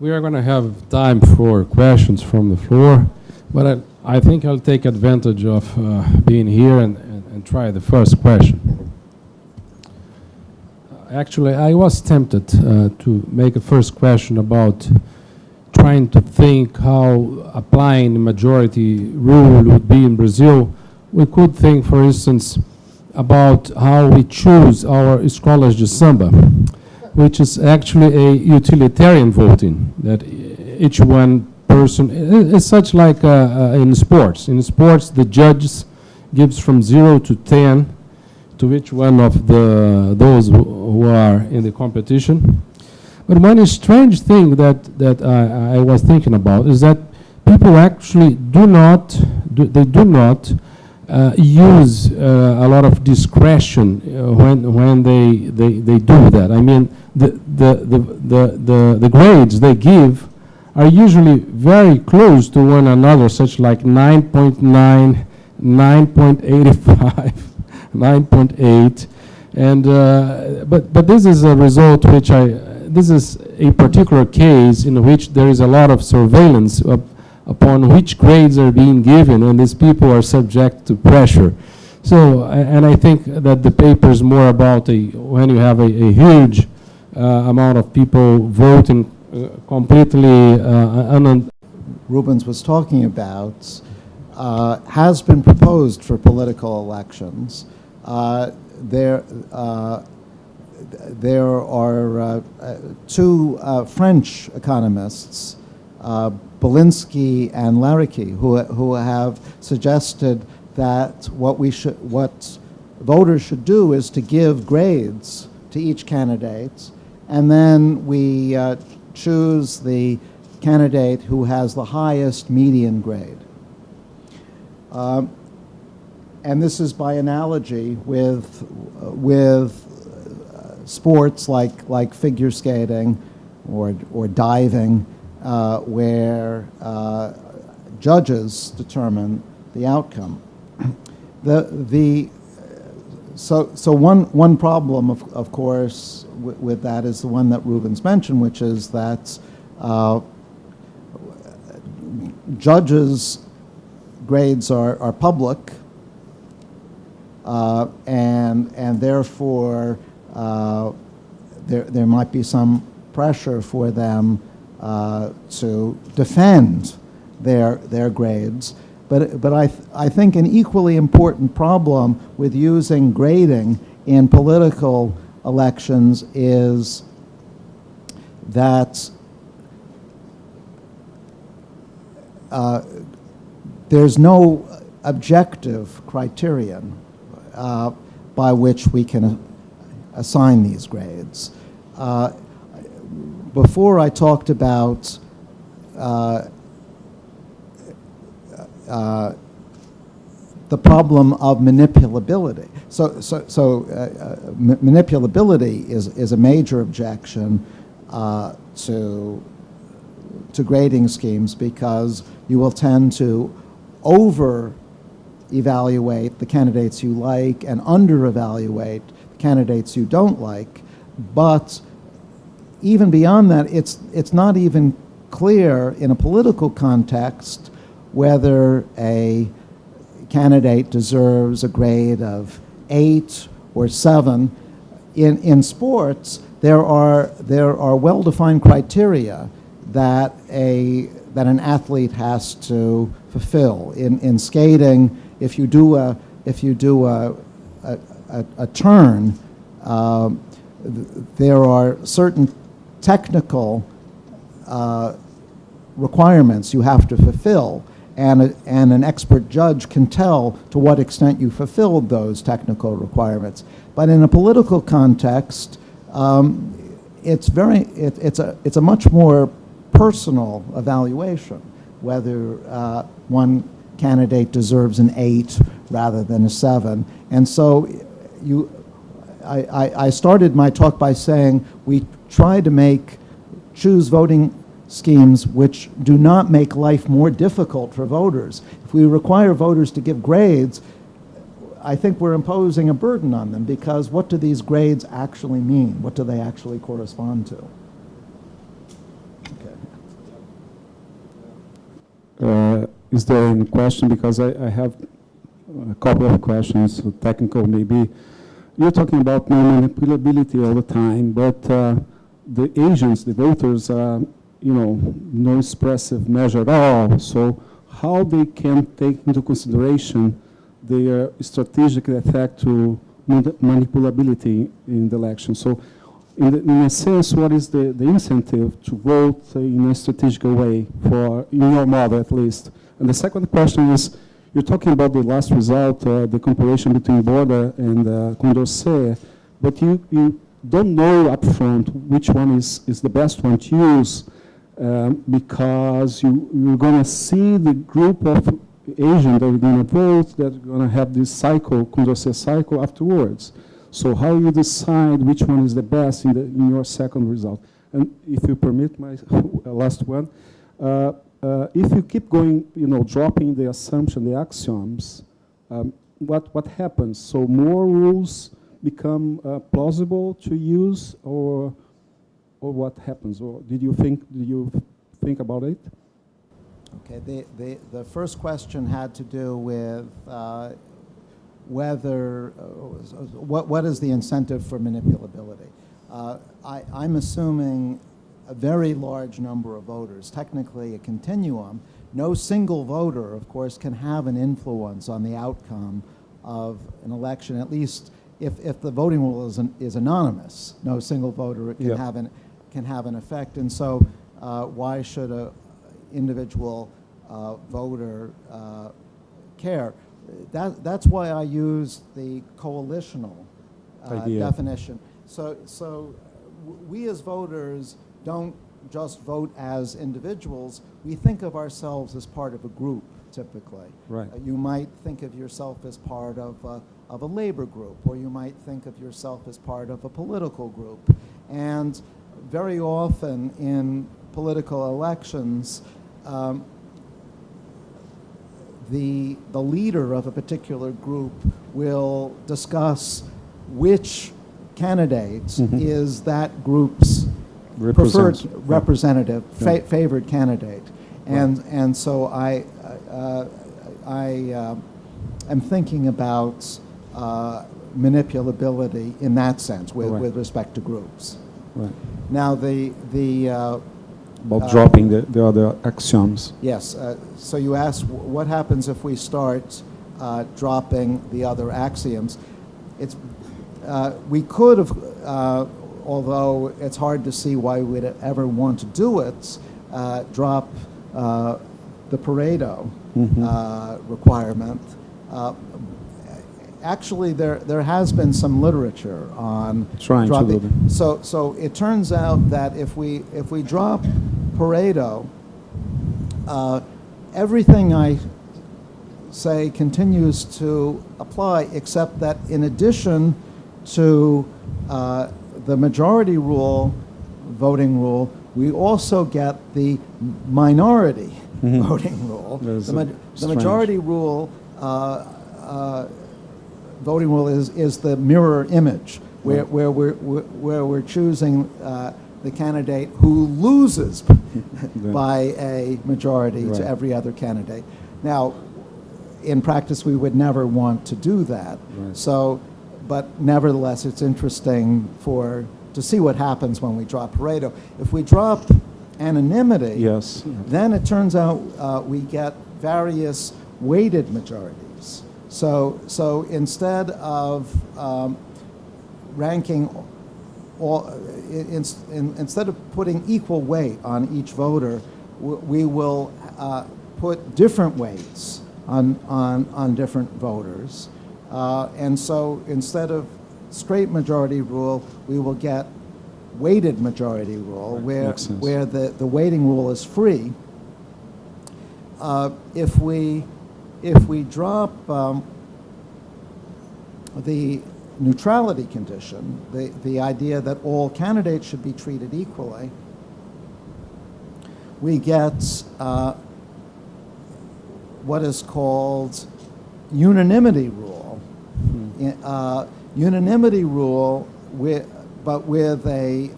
We are going to have time for questions from the floor, but I think I'll take advantage of being here and try the first question. Actually, I was tempted to make a first question about trying to think how applying the majority rule would be in Brazil. We could think, for instance, about how we choose our escolas de samba, which is actually a utilitarian voting, that each one person, it's such like in sports. In sports, the judges gives from 0 to 10 to each one of those who are in the competition. But one strange thing that I was thinking about is that people actually do not use a lot of discretion when they do that. I mean, the grades they give are usually very close to one another, such like 9.9, 9.85, 9.8, and but this is a result which this is a particular case in which there is a lot of surveillance upon which grades are being given, and these people are subject to pressure. So, and I think that the paper is more about when you have a huge amount of people voting completely Rubens was talking about has been proposed for political elections. There are two French economists, Belinsky and Larrikey, who have suggested that what voters should do is to give grades to each candidate, and then we choose the candidate who has the highest median grade. And this is by analogy with sports like figure skating or diving, where judges determine the outcome. So one problem, of course, with that is the one that Rubens mentioned, which is that judges' grades are public, and therefore there might be some pressure for them to defend their grades. But I think an equally important problem with using grading in political elections is that there's no objective criterion by which we can assign these grades. Before I talked about the problem of manipulability. Manipulability is a major objection to grading schemes, because you will tend to over-evaluate the candidates you like and under-evaluate the candidates you don't like. But even beyond that, it's not even clear in a political context whether a candidate deserves a grade of 8 or 7. In sports, there are well-defined criteria that an athlete has to fulfill. In skating, if you do a turn, there are certain technical requirements you have to fulfill, and an expert judge can tell to what extent you fulfilled those technical requirements. But in a political context, it's a much more personal evaluation, whether one candidate deserves an 8 rather than a 7. And so I started my talk by saying we try to choose voting schemes which do not make life more difficult for voters. If we require voters to give grades, I think we're imposing a burden on them, because what do these grades actually mean? What do they actually correspond to? Okay. is there any question? Because I have a couple of questions, technical maybe. You're talking about no manipulability all the time, but the agents, the voters, are, no expressive measure at all. So how they can take into consideration their strategic effect to manipulability in the election? So in a sense, what is the incentive to vote in a strategic way, in your model at least? And the second question is, you're talking about the last result, the comparison between Borda and Condorcet, but you don't know upfront which one is the best one to use, because you're going to see the group of agents that are going to vote, that are going to have this cycle, Condorcet cycle afterwards. So how you decide which one is the best in your second result? And if you permit my last one, if you keep going, dropping the assumption, the axioms, what happens? So more rules become plausible to use, or what happens? Or did you think about it? Okay, the first question had to do with whether, what is the incentive for manipulability? I'm assuming a very large number of voters, technically a continuum. No single voter, of course, can have an influence on the outcome of an election, at least if the voting rule is anonymous. No single voter can have an effect, and so why should an individual voter care? That's why I use the coalitional definition. So we as voters don't just vote as individuals. We think of ourselves as part of a group, typically. Right. You might think of yourself as part of a labor group, or you might think of yourself as part of a political group. And very often in political elections, the leader of a particular group will discuss which candidate is that group's preferred representative, favored candidate. And so I am thinking about manipulability in that sense with respect to groups. Right. Now about dropping the other axioms. Yes. So you asked what happens if we start dropping the other axioms. We could have, although it's hard to see why we'd ever want to do it, drop the Pareto requirement. Actually, there has been some literature on trying to do that. So it turns out that if we drop Pareto, everything I say continues to apply, except that in addition to the majority rule, voting rule, we also get the minority voting rule. The majority rule voting rule is the mirror image, where we're choosing the candidate who loses by a majority to every other candidate. Now, in practice, we would never want to do that. Right. So, but nevertheless, it's interesting to see what happens when we drop Pareto. If we drop anonymity, then it turns out we get various weighted majorities. So instead of ranking all, instead of putting equal weight on each voter, we will put different weights on different voters. And so instead of straight majority rule, we will get weighted majority rule, where the weighting rule is free. If we drop the neutrality condition, the idea that all candidates should be treated equally, we get what is called unanimity rule. Unanimity rule, but with an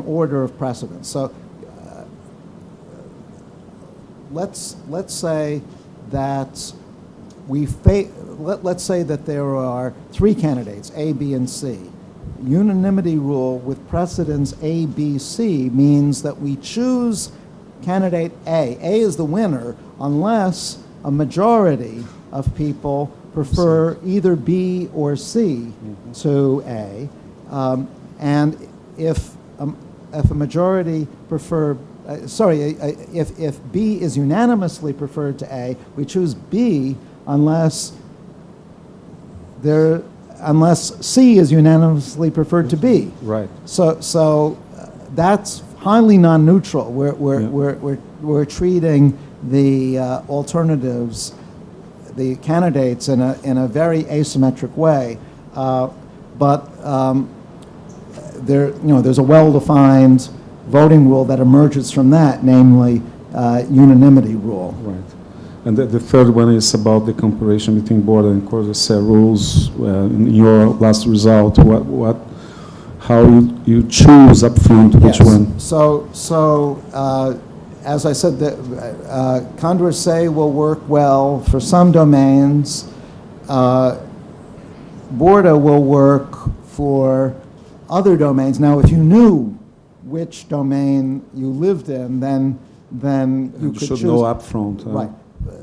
order of precedence. So let's say that let's say that there are 3 candidates, A, B, and C. Unanimity rule with precedence A, B, C means that we choose candidate A. A is the winner unless a majority of people prefer either B or C to A. And if a majority prefer, if B is unanimously preferred to A, we choose B unless C is unanimously preferred to B. Right. So that's highly non-neutral. We're treating the alternatives, the candidates, in a very asymmetric way. But there's a well-defined voting rule that emerges from that, namely unanimity rule. Right. And the third one is about the comparison between Borda and Condorcet rules. In your last result, how you choose up front which one? So as I said, Condorcet will work well for some domains. Borda will work for other domains. Now, if you knew which domain you lived in, then you could should choose. know up front. Right.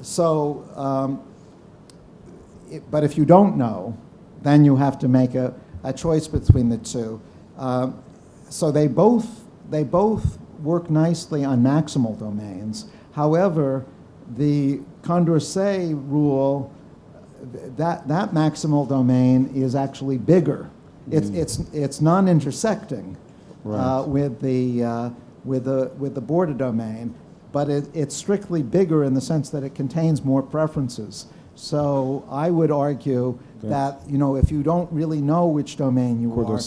So, but if you don't know, then you have to make a choice between the two. So they both work nicely on maximal domains. However, the Condorcet rule, that maximal domain is actually bigger. It's non-intersecting with the Borda domain, but it's strictly bigger in the sense that it contains more preferences. So I would argue that if you don't really know which domain you are,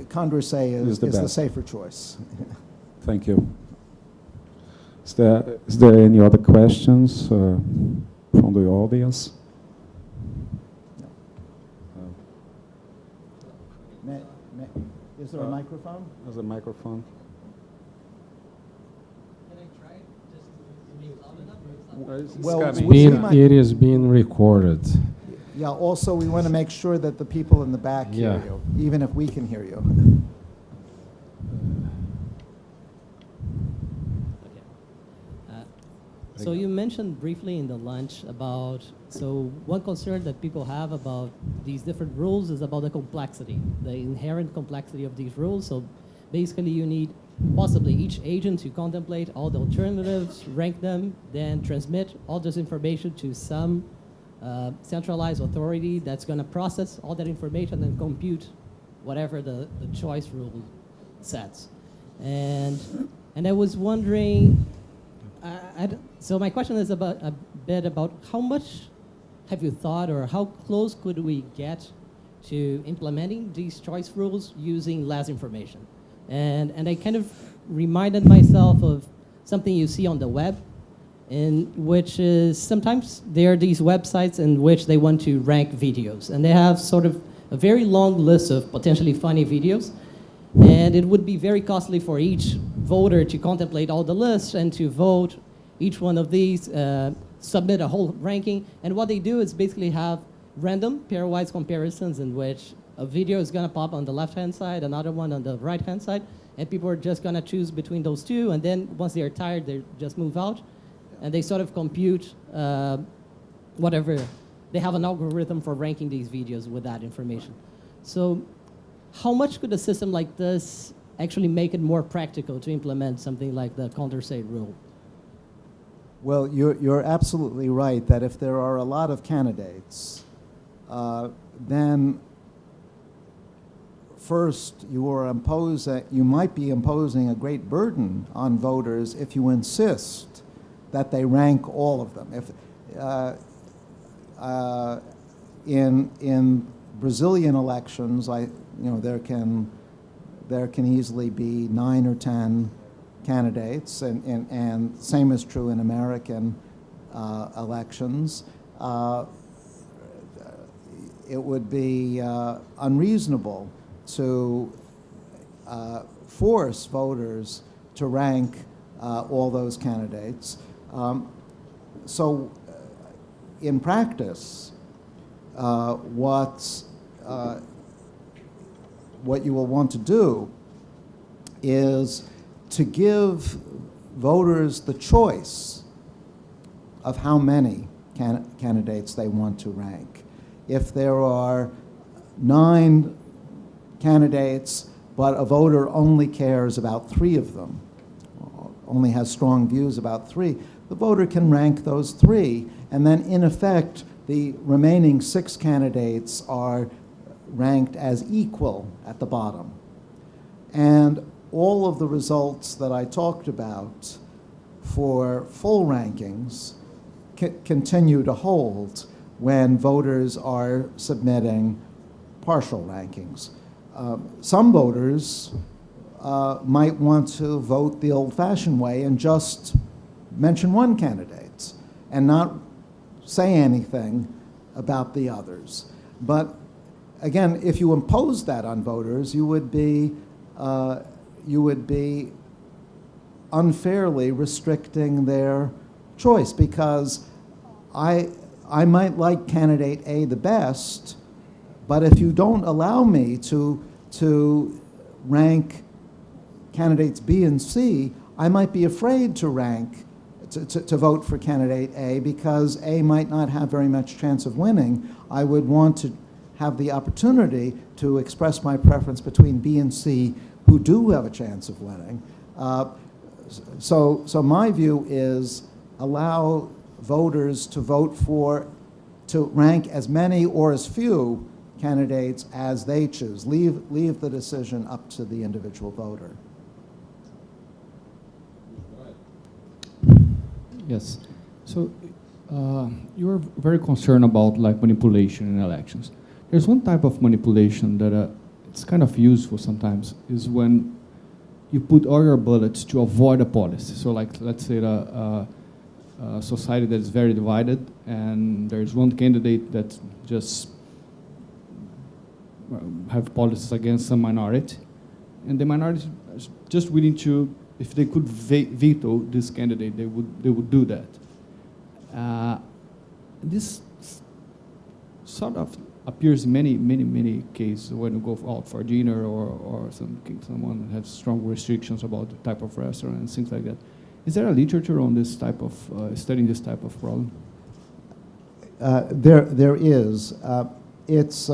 Condorcet is the safer choice. Thank you. Is there any other questions from the audience? Is there a microphone? There's a microphone. Can I try just to be loud enough? Well, It is being recorded. Yeah, also we want to make sure that the people in the back hear you, even if we can hear you. So you mentioned briefly in the lunch about, so one concern that people have about these different rules is about the complexity, the inherent complexity of these rules. So basically you need possibly each agent to contemplate all the alternatives, rank them, then transmit all this information to some centralized authority that's going to process all that information and compute whatever the choice rule sets. And I was wondering, so my question is about a bit about how much have you thought, or how close could we get to implementing these choice rules using less information? And I kind of reminded myself of something you see on the web, in which is sometimes there are these websites in which they want to rank videos, and they have sort of a very long list of potentially funny videos, and it would be very costly for each voter to contemplate all the lists and to vote each one of these, submit a whole ranking. And what they do is basically have random pairwise comparisons in which a video is going to pop on the left-hand side, another one on the right-hand side, and people are just going to choose between those two, and then once they're tired, they just move out, and they sort of compute whatever. They have an algorithm for ranking these videos with that information. So how much could a system like this actually make it more practical to implement something like the Condorcet rule? Well, you're absolutely right that if there are a lot of candidates, then first you might be imposing a great burden on voters if you insist that they rank all of them. If in Brazilian elections, there can easily be 9 or 10 candidates, and same is true in American elections. It would be unreasonable to force voters to rank all those candidates. So in practice, what you will want to do is to give voters the choice of how many candidates they want to rank. If there are 9 candidates, but a voter only cares about 3 of them, only has strong views about 3, the voter can rank those 3, and then in effect, the remaining 6 candidates are ranked as equal at the bottom. And all of the results that I talked about for full rankings continue to hold when voters are submitting partial rankings. Some voters might want to vote the old-fashioned way and just mention one candidate and not say anything about the others. But again, if you impose that on voters, you would be unfairly restricting their choice, because I might like candidate A the best, but if you don't allow me to rank candidates B and C, I might be afraid to vote for candidate A because A might not have very much chance of winning. I would want to have the opportunity to express my preference between B and C, who do have a chance of winning. So my view is allow voters to to rank as many or as few candidates as they choose. Leave the decision up to the individual voter. Yes. So you're very concerned about like manipulation in elections. There's one type of manipulation that it's kind of useful sometimes, is when you put all your bullets to avoid a policy. So like, let's say a society that is very divided, and there's one candidate that just have policies against some minority, and the minority is just willing to, if they could veto this candidate, they would do that. This sort of appears in many cases when you go out for dinner or someone has strong restrictions about the type of restaurant and things like that. Is there a literature on this type of studying this type of problem? There is. It's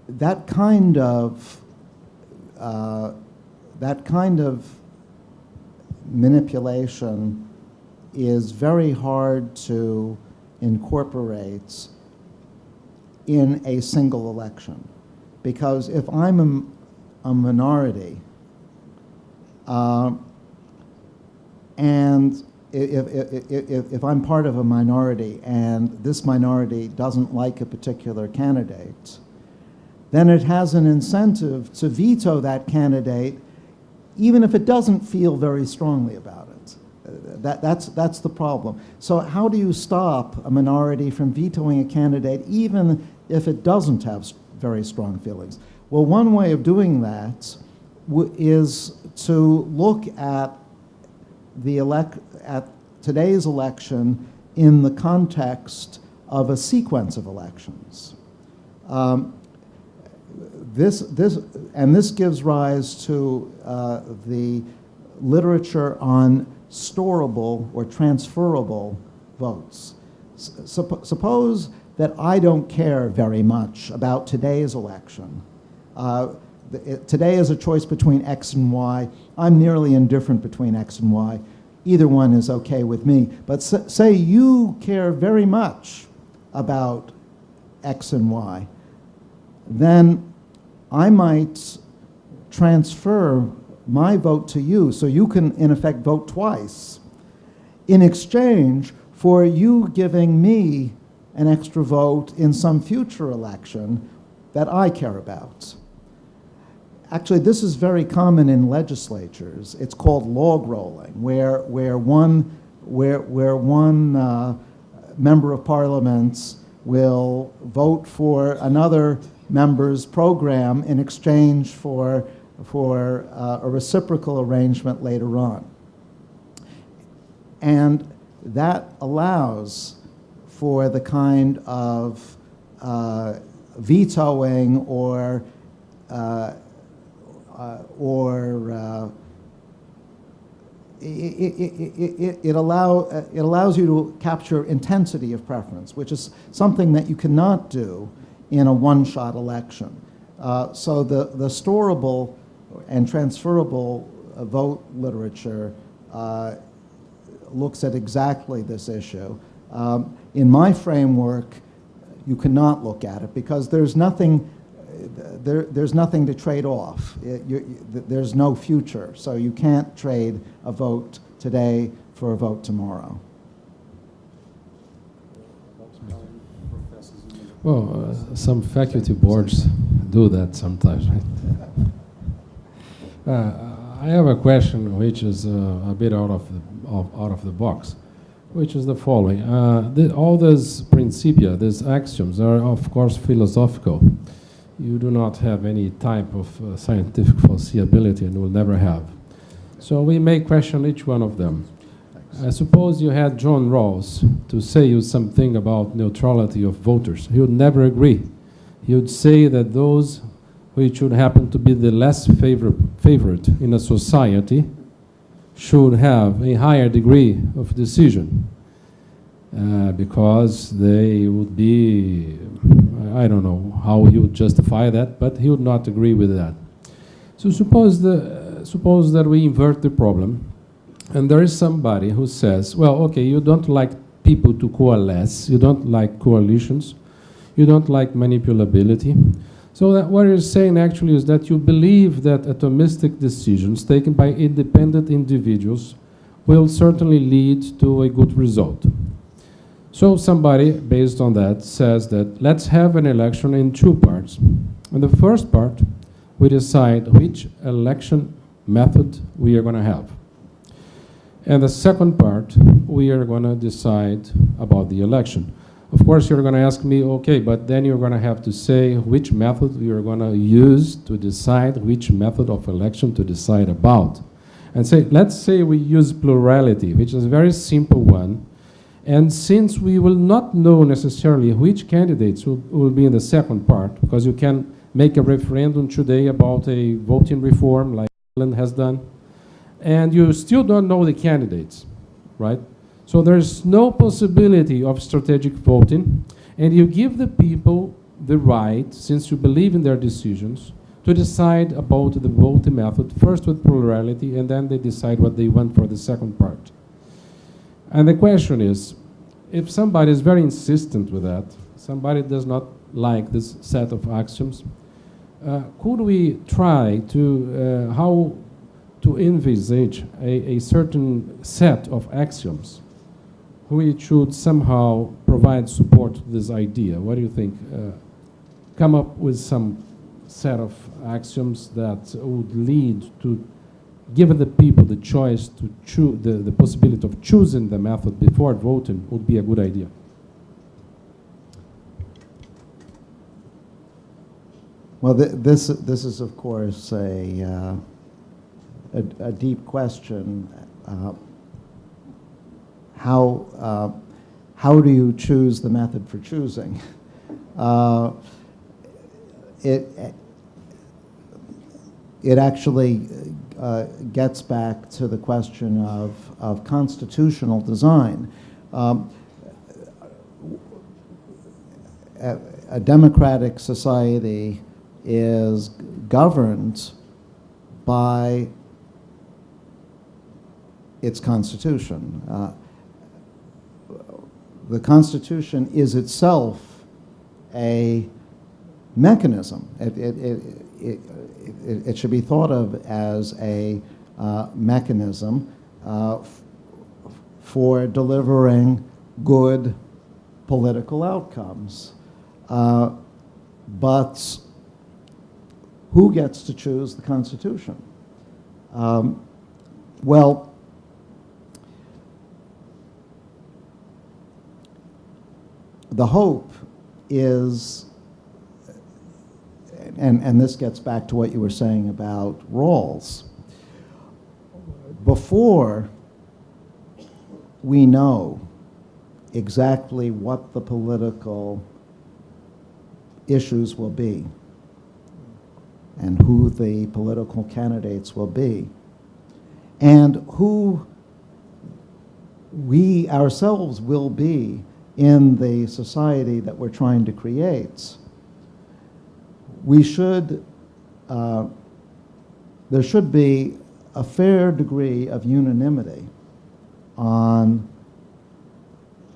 that kind of manipulation is very hard to incorporate in a single election, because if I'm a minority, and if I'm part of a minority and this minority doesn't like a particular candidate, then it has an incentive to veto that candidate, even if it doesn't feel very strongly about it. That's the problem. So how do you stop a minority from vetoing a candidate, even if it doesn't have very strong feelings? Well, one way of doing that is to look at today's election in the context of a sequence of elections. This gives rise to the literature on storable or transferable votes. Suppose that I don't care very much about today's election. Today is a choice between X and Y. I'm nearly indifferent between X and Y. Either one is okay with me. But say you care very much about X and Y, then I might transfer my vote to you, so you can, in effect, vote twice, in exchange for you giving me an extra vote in some future election that I care about. Actually, this is very common in legislatures. It's called log rolling, where one member of parliament will vote for another member's program in exchange for for a reciprocal arrangement later on. And that allows for the kind of vetoing or it allows you to capture intensity of preference, which is something that you cannot do in a one-shot election. So the storable and transferable vote literature looks at exactly this issue. In my framework, you cannot look at it because there's nothing to trade off. There's no future, so you can't trade a vote today for a vote tomorrow. Well, some faculty boards do that sometimes, right? I have a question which is a bit out of the box, which is the following. All these principia, these axioms, are of course philosophical. You do not have any type of scientific foreseeability and will never have. So we may question each one of them. I suppose you had John Rawls to say you something about neutrality of voters. He would never agree. He would say that those which would happen to be the less favorite in a society should have a higher degree of decision because they would be, I don't know how he would justify that, but he would not agree with that. So suppose that we invert the problem, and there is somebody who says, well, okay, you don't like people to coalesce, you don't like coalitions, you don't like manipulability. So that what you're saying actually is that you believe that atomistic decisions taken by independent individuals will certainly lead to a good result. So somebody, based on that, says that let's have an election in two parts. In the first part, we decide which election method we are going to have. And the second part, we are going to decide about the election. Of course, you're going to ask me, okay, but then you're going to have to say which method you're going to use to decide which method of election to decide about. And say, let's say we use plurality, which is a very simple one. And since we will not know necessarily which candidates will be in the second part, because you can make a referendum today about a voting reform like Ireland has done, and you still don't know the candidates, right? So there's no possibility of strategic voting, and you give the people the right, since you believe in their decisions, to decide about the voting method, first with plurality, and then they decide what they want for the second part. And the question is, if somebody is very insistent with that, somebody does not like this set of axioms, could we try to, how to envisage a certain set of axioms which should somehow provide support to this idea? What do you think? Come up with some set of axioms that would lead to giving the people the choice to choose, the possibility of choosing the method before voting would be a good idea. Well, this is of course a deep question. How do you choose the method for choosing? It actually gets back to the question of constitutional design. A democratic society is governed by its constitution. The Constitution is itself a mechanism. It should be thought of as a mechanism for delivering good political outcomes. But who gets to choose the Constitution? Well, the hope is, and this gets back to what you were saying about roles. Before we know exactly what the political issues will be and who the political candidates will be, and who we ourselves will be in the society that we're trying to create, we should, there should be a fair degree of unanimity on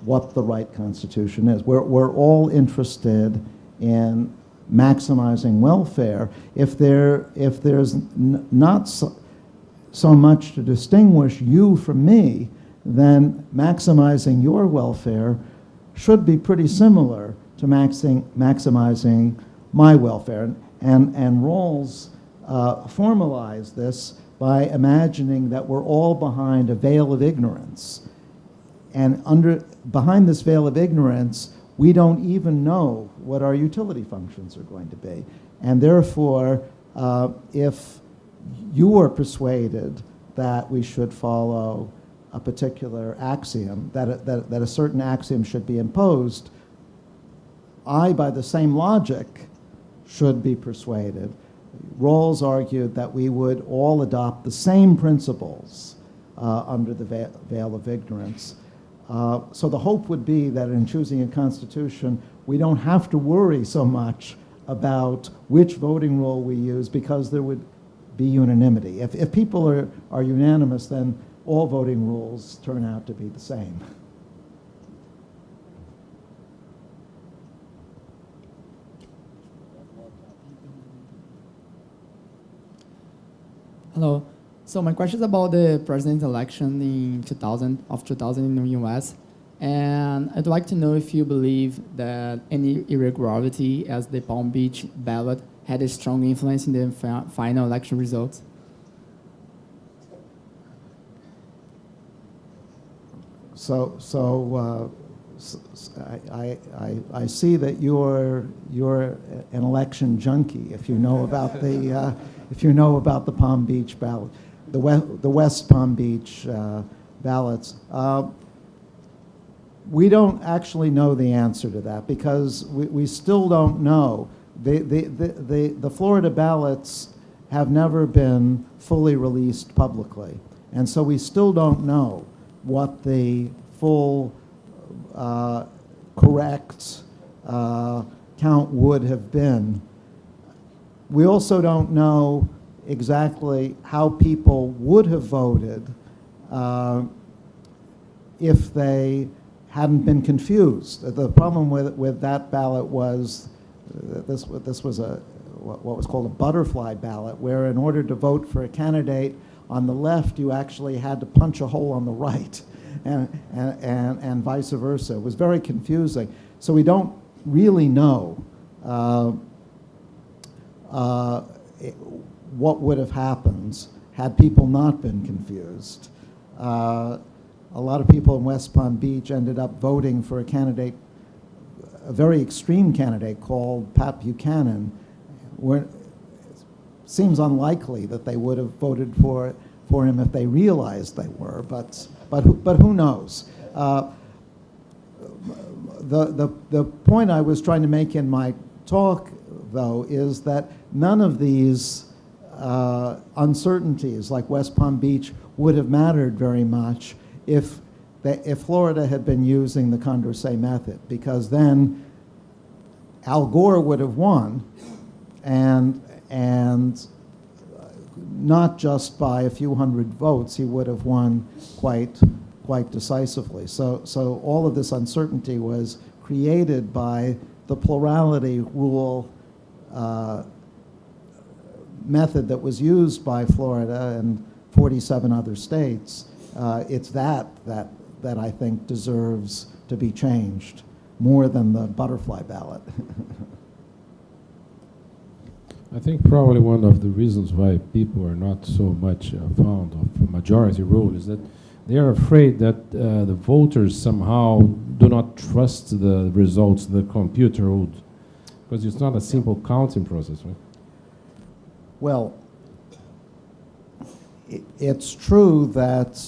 what the right constitution is. We're all interested in maximizing welfare. If there's not so much to distinguish you from me, then maximizing your welfare should be pretty similar to maximizing my welfare. And Rawls formalized this by imagining that we're all behind a veil of ignorance. And behind this veil of ignorance, we don't even know what our utility functions are going to be. And therefore, if you are persuaded that we should follow a particular axiom, that a certain axiom should be imposed, I, by the same logic, should be persuaded. Rawls argued that we would all adopt the same principles under the veil of ignorance. So the hope would be that in choosing a constitution, we don't have to worry so much about which voting rule we use, because there would be unanimity. If people are unanimous, then all voting rules turn out to be the same. Hello. So my question is about the president election in 2000 in the U.S. And I'd like to know if you believe that any irregularity as the Palm Beach ballot had a strong influence in the final election results. I see that you're an election junkie. If you know about the Palm Beach ballot, the West Palm Beach ballots. We don't actually know the answer to that, because we still don't know. The Florida ballots have never been fully released publicly, and so we still don't know what the full correct count would have been. We also don't know exactly how people would have voted if they hadn't been confused. The problem with that ballot was this was what was called a butterfly ballot, where in order to vote for a candidate on the left, you actually had to punch a hole on the right, and vice versa. It was very confusing. So we don't really know what would have happened had people not been confused. A lot of people in West Palm Beach ended up voting for a candidate, a very extreme candidate called Pat Buchanan. It seems unlikely that they would have voted for him if they realized they were, but who knows? The point I was trying to make in my talk, though, is that none of these uncertainties, like West Palm Beach, would have mattered very much if Florida had been using the Condorcet method, because then Al Gore would have won, and not just by a few hundred votes, he would have won quite decisively. So all of this uncertainty was created by the plurality rule method that was used by Florida and 47 other states. It's that I think deserves to be changed more than the butterfly ballot. I think probably one of the reasons why people are not so much fond of majority rule is that they are afraid that the voters somehow do not trust the results the computer would, because it's not a simple counting process, right? Well, it's true that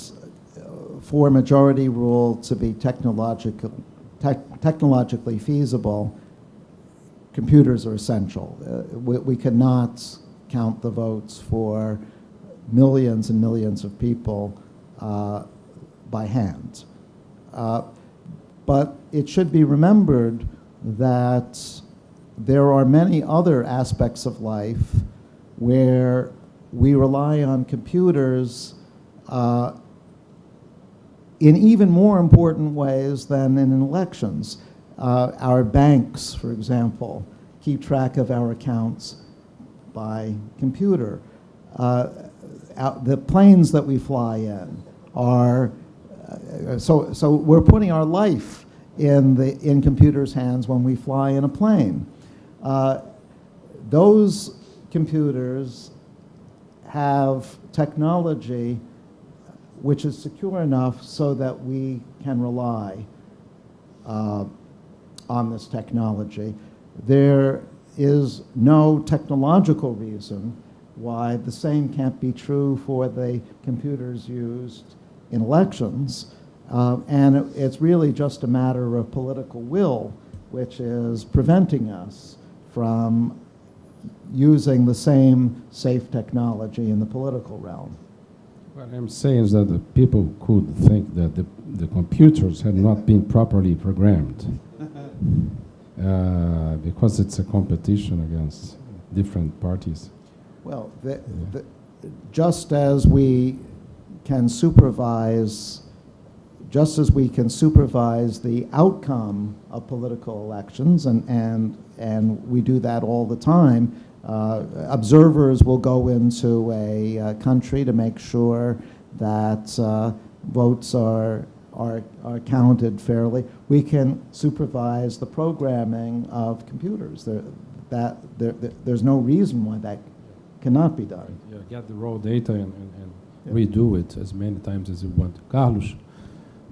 for majority rule to be technologically feasible, computers are essential. We cannot count the votes for millions and millions of people by hand. But it should be remembered that there are many other aspects of life where we rely on computers in even more important ways than in elections. Our banks, for example, keep track of our accounts by computer. The planes that we fly in are, so we're putting our life in computers' hands when we fly in a plane. Those computers have technology which is secure enough so that we can rely on this technology. There is no technological reason why the same can't be true for the computers used in elections. And it's really just a matter of political will, which is preventing us from using the same safe technology in the political realm. What I'm saying is that the people could think that the computers had not been properly programmed because it's a competition against different parties. Well, just as we can supervise the outcome of political elections, and we do that all the time, observers will go into a country to make sure that votes are counted fairly. We can supervise the programming of computers. There's no reason why that cannot be done. Yeah, get the raw data and redo it as many times as you want. Carlos,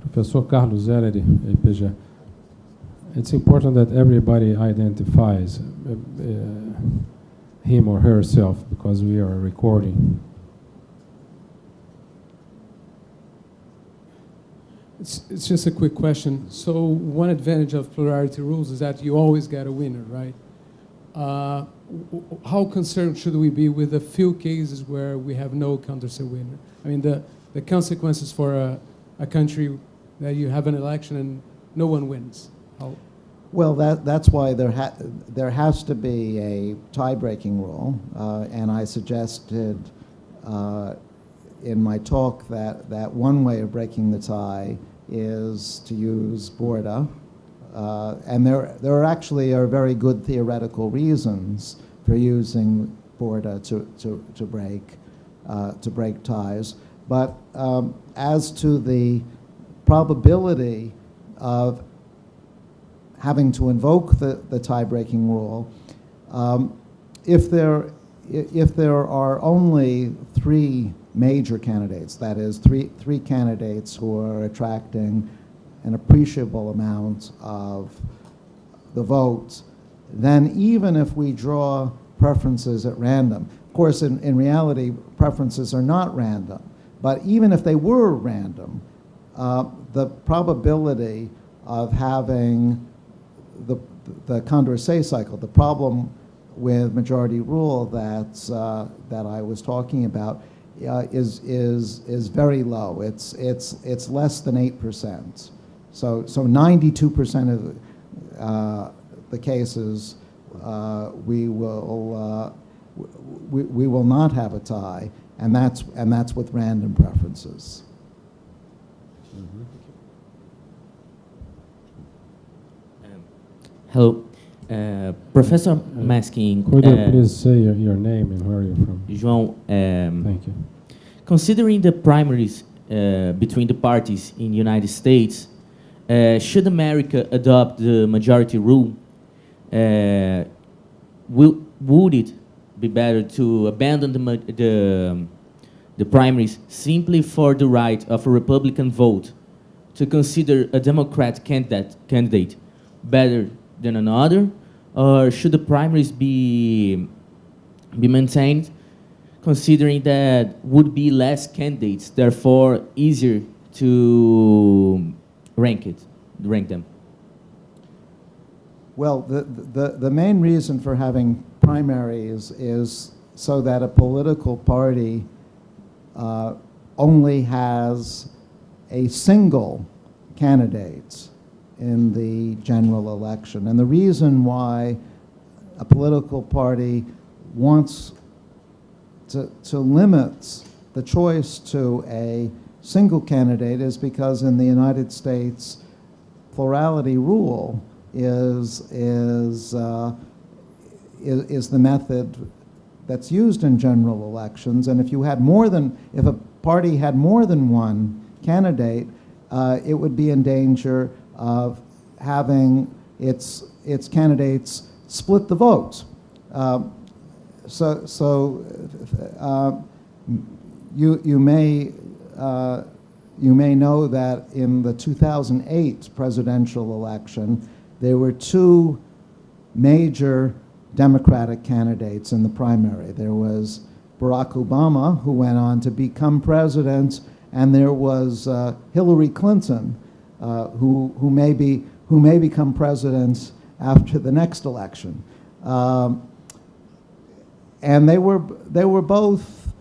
Professor Carlos Zeller, EPGE. It's important that everybody identifies him or herself because we are recording. It's just a quick question. So one advantage of plurality rules is that you always get a winner, right? How concerned should we be with the few cases where we have no Condorcet winner? I mean, the consequences for a country that you have an election and no one wins. How? Well, that's why there has to be a tie-breaking rule, and I suggested in my talk that one way of breaking the tie is to use Borda, and there actually are very good theoretical reasons for using Borda to break ties. But as to the probability of having to invoke the tie-breaking rule, if there are only three major candidates, that is, three candidates who are attracting an appreciable amount of the votes, then even if we draw preferences at random, of course, in reality, preferences are not random, but even if they were random, the probability of having the Condorcet cycle, the problem with majority rule that I was talking about, is very low. It's less than 8%. So 92% of the cases we will not have a tie, and that's with random preferences. Mm-hmm. Hello, Professor Maskin. Could you please say your name and where you're from? João, Thank you. considering the primaries between the parties in the United States, should America adopt the majority rule? Would it be better to abandon the primaries simply for the right of a Republican vote to consider a Democrat candidate better than another, or should the primaries be maintained considering that would be less candidates, therefore easier to rank them? Well, the main reason for having primaries is so that a political party only has a single candidate in the general election. And the reason why a political party wants to limit the choice to a single candidate is because in the United States, plurality rule is the method that's used in general elections. And if a party had more than one candidate, it would be in danger of having its candidates split the vote. You may know that in the 2008 presidential election, there were two major Democratic candidates in the primary. There was Barack Obama, who went on to become president, and there was Hillary Clinton, who may become president after the next election. And they were both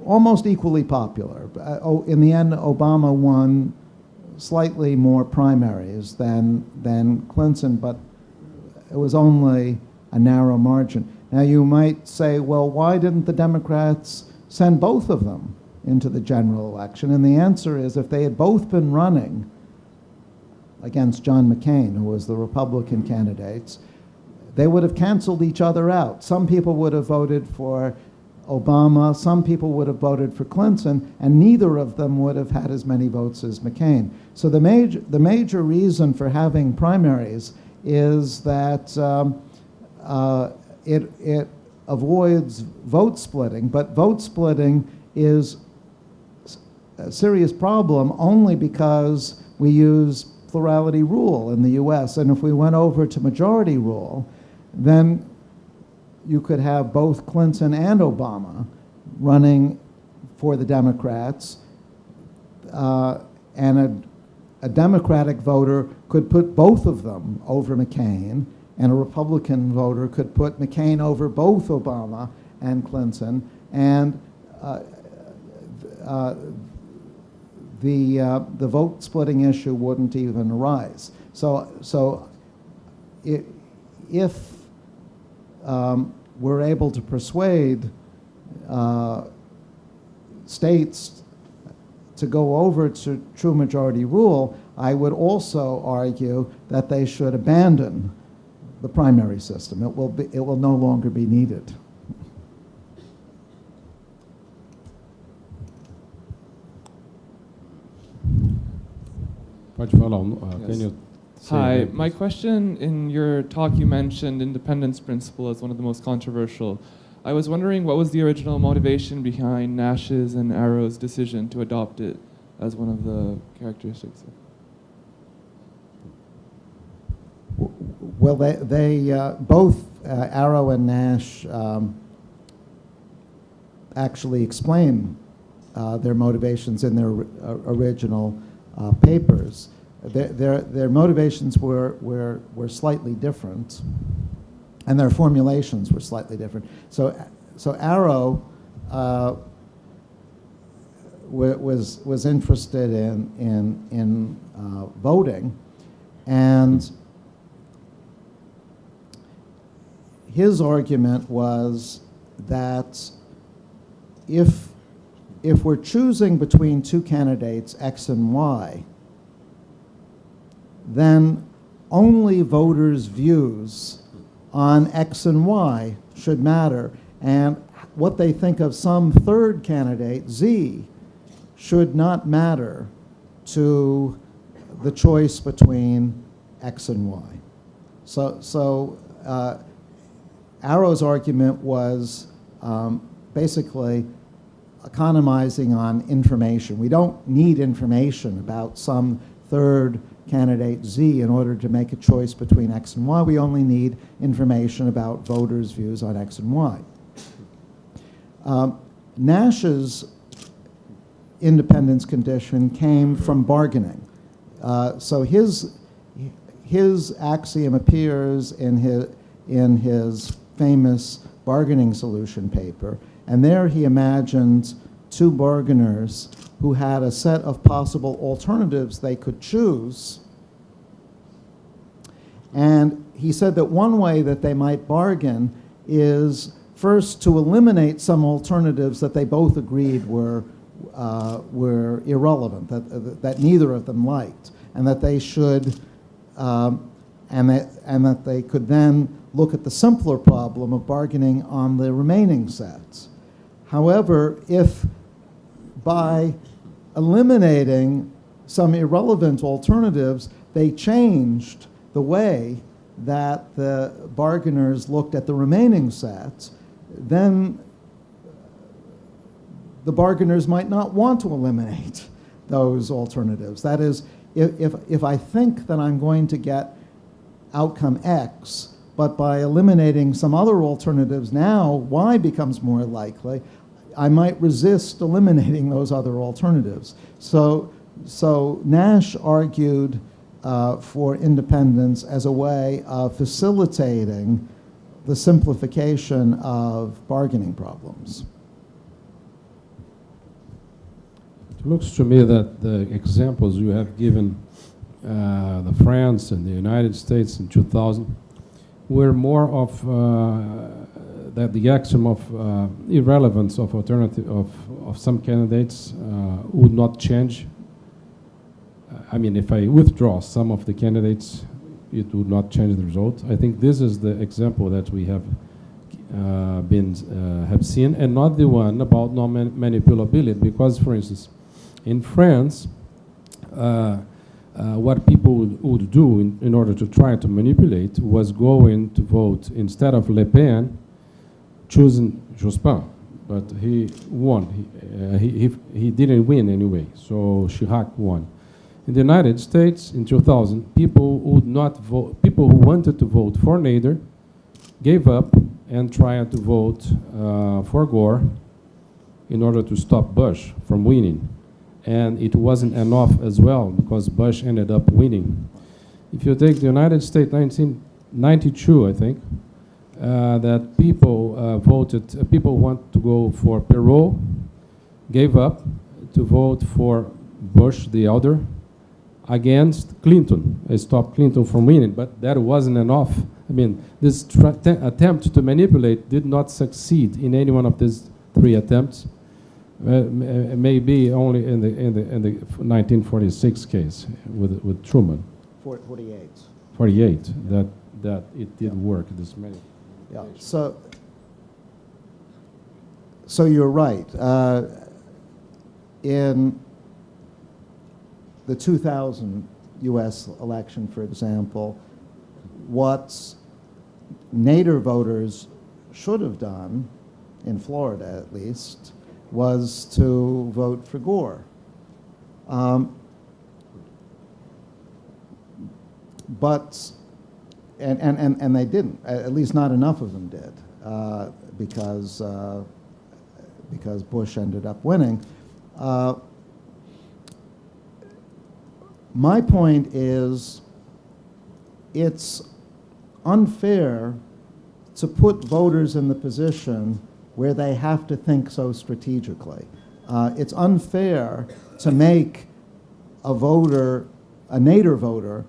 almost equally popular. In the end, Obama won slightly more primaries than Clinton, but it was only a narrow margin. Now you might say, well, why didn't the Democrats send both of them into the general election? And the answer is, if they had both been running against John McCain, who was the Republican candidate, they would have canceled each other out. Some people would have voted for Obama, some people would have voted for Clinton, and neither of them would have had as many votes as McCain. So the major reason for having primaries is that it avoids vote splitting, but vote splitting is a serious problem only because we use plurality rule in the US. And if we went over to majority rule, then you could have both Clinton and Obama running for the Democrats, and a Democratic voter could put both of them over McCain, and a Republican voter could put McCain over both Obama and Clinton, and the vote splitting issue wouldn't even arise. So if we're able to persuade states to go over to true majority rule, I would also argue that they should abandon the primary system. It will no longer be needed. Pode falar. Can you say Hi, again, my please? question, in your talk you mentioned independence principle as one of the most controversial. I was wondering what was the original motivation behind Nash's and Arrow's decision to adopt it as one of the characteristics? Well, they both Arrow and Nash actually explain their motivations in their original papers. Their motivations were slightly different, and their formulations were slightly different. So Arrow was interested in voting, and his argument was that if we're choosing between two candidates, X and Y, then only voters' views on X and Y should matter, and what they think of some third candidate, Z, should not matter to the choice between X and Y. So Arrow's argument was basically economizing on information. We don't need information about some third candidate Z in order to make a choice between X and Y. We only need information about voters' views on X and Y. Nash's independence condition came from bargaining. So his axiom appears in his famous bargaining solution paper, and there he imagines two bargainers who had a set of possible alternatives they could choose. And he said that one way that they might bargain is first to eliminate some alternatives that they both agreed were irrelevant, that neither of them liked, and that they should, and that they could then look at the simpler problem of bargaining on the remaining sets. However, if by eliminating some irrelevant alternatives, they changed the way that the bargainers looked at the remaining sets, then the bargainers might not want to eliminate those alternatives. That is, if I think that I'm going to get outcome X, but by eliminating some other alternatives now, Y becomes more likely, I might resist eliminating those other alternatives. So Nash argued for independence as a way of facilitating the simplification of bargaining problems. It looks to me that the examples you have given, the France and the United States in 2000, were more of that the axiom of irrelevance of alternative of some candidates would not change. I mean, if I withdraw some of the candidates, it would not change the result. I think this is the example that we have have seen, and not the one about non-manipulability. Because, for instance, in France, what people would do in order to try to manipulate was going to vote, instead of Le Pen, choosing Jospin, but he won. He didn't win anyway, so Chirac won. In the United States, in 2000, people would not vote. People who wanted to vote for Nader gave up and tried to vote for Gore in order to stop Bush from winning. And it wasn't enough as well, because Bush ended up winning. If you take the United States, 1992, I think, that people voted, people want to go for Perot, gave up to vote for Bush, the elder, against Clinton. It stopped Clinton from winning, but that wasn't enough. I mean, this attempt to manipulate did not succeed in any one of these three attempts. Maybe only in the 1946 case with Truman. 48. 48, that it did work this many. Yeah. So you're right. In the 2000 U.S. election, for example, what Nader voters should have done, in Florida at least, was to vote for Gore. But they didn't. At least not enough of them did, because Bush ended up winning. My point is, it's unfair to put voters in the position where they have to think so strategically. It's unfair to make a voter, a Nader voter,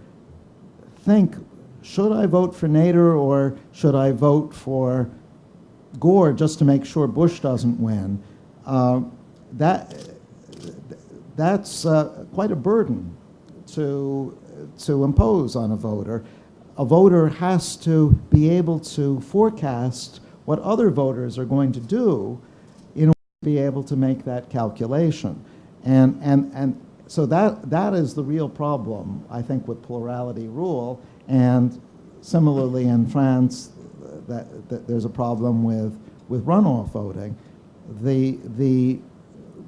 think, should I vote for Nader or should I vote for Gore just to make sure Bush doesn't win? That's quite a burden to impose on a voter. A voter has to be able to forecast what other voters are going to do in order to be able to make that calculation. And so that is the real problem, I think, with plurality rule. And similarly in France, that there's a problem with runoff voting. The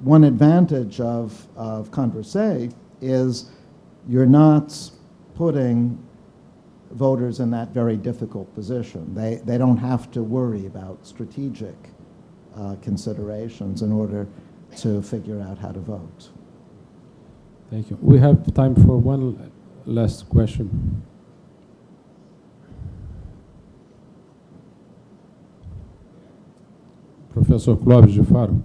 one advantage of Condorcet is you're not putting voters in that very difficult position. They don't have to worry about strategic considerations in order to figure out how to vote. Thank you. We have time for one last question. Professor Clóvis de Faro.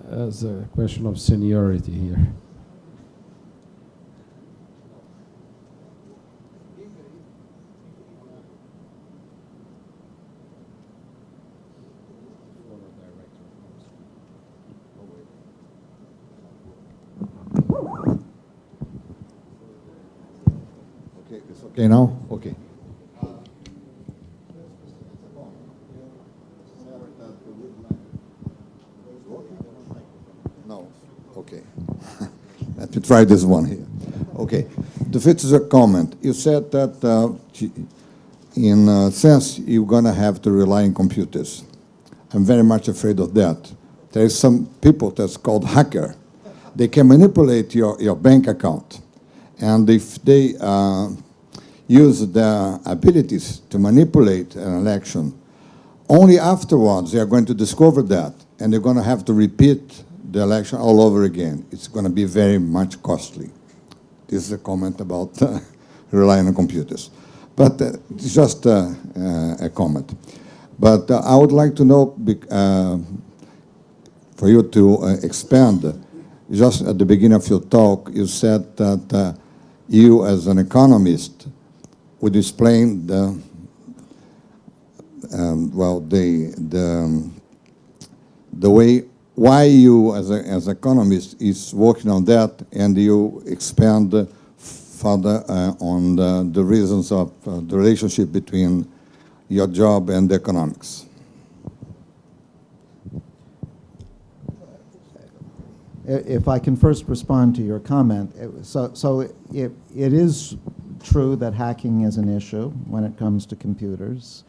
As a question of seniority here. Okay, it's okay now? Okay. No, okay. Let me try this one here. Okay, the first is a comment. You said that in a sense you're going to have to rely on computers. I'm very much afraid of that. There is some people that's called hacker. They can manipulate your bank account. And if they use their abilities to manipulate an election, only afterwards they are going to discover that, and they're going to have to repeat the election all over again. It's going to be very much costly. This is a comment about relying on computers. But it's just a comment. But I would like to know, for you to expand, just at the beginning of your talk, you said that you, as an economist, would explain the way why you, as an economist, is working on that, and you expand further on the reasons of the relationship between your job and the economics. If I can first respond to your comment, so it is true that hacking is an issue when it comes to computers.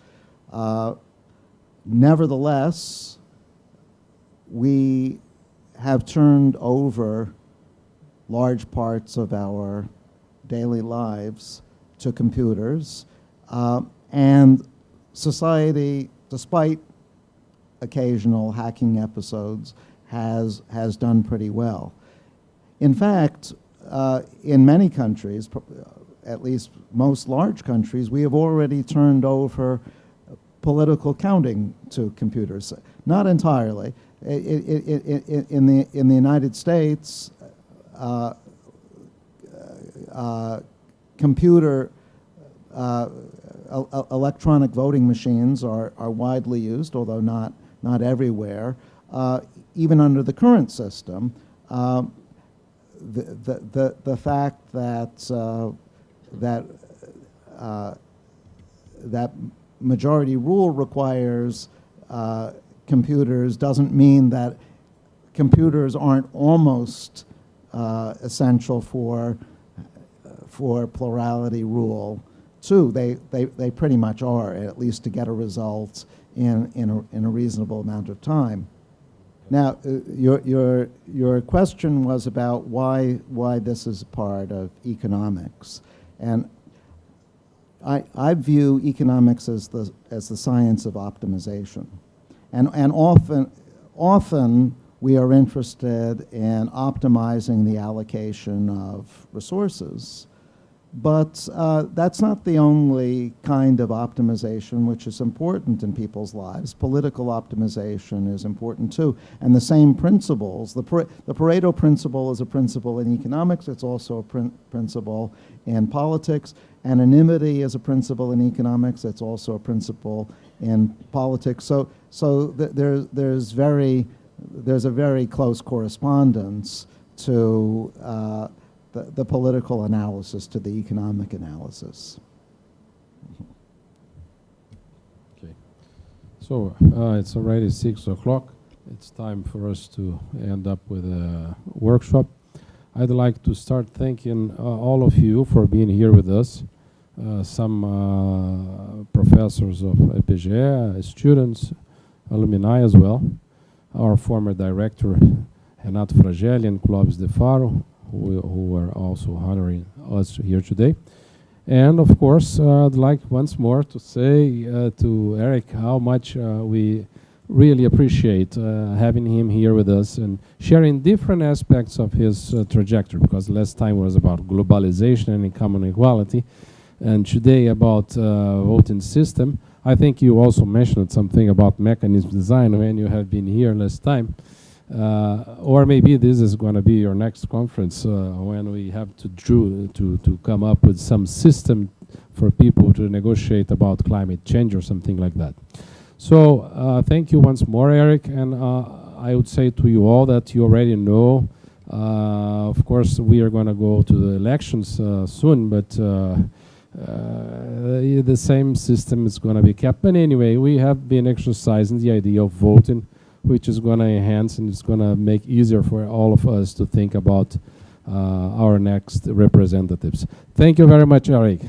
Nevertheless, we have turned over large parts of our daily lives to computers, and society, despite occasional hacking episodes, has done pretty well. In fact, in many countries, at least most large countries, we have already turned over political counting to computers. Not entirely. In the United States, electronic voting machines are widely used, although not everywhere. Even under the current system, the fact that majority rule requires computers doesn't mean that computers aren't almost essential for plurality rule too. They pretty much are, at least to get a result in a reasonable amount of time. Now, your question was about why this is part of economics, and I view economics as the science of optimization, and often we are interested in optimizing the allocation of resources. But that's not the only kind of optimization which is important in people's lives. Political optimization is important too. And the same principles, the Pareto principle is a principle in economics, it's also a principle in politics. Anonymity is a principle in economics, it's also a principle in politics. So there's a very close correspondence to the political analysis to the economic analysis. Okay. So it's already 6 o'clock. It's time for us to end up with a workshop. I'd like to start thanking all of you for being here with us. Some professors of EPGE, students, alumni as well. Our former director, Renato Fragelli and Clóvis de Faro, who are also honoring us here today. And of course, I'd like once more to say to Eric how much we really appreciate having him here with us and sharing different aspects of his trajectory, because last time was about globalization and income inequality, and today about voting system. I think you also mentioned something about mechanism design when you have been here last time. Or maybe this is going to be your next conference when we have to come up with some system for people to negotiate about climate change or something like that. So thank you once more, Eric, and I would say to you all that you already know. Of course, we are going to go to the elections soon, but the same system is going to be kept. But anyway, we have been exercising the idea of voting, which is going to enhance and it's going to make easier for all of us to think about our next representatives. Thank you very much, Eric.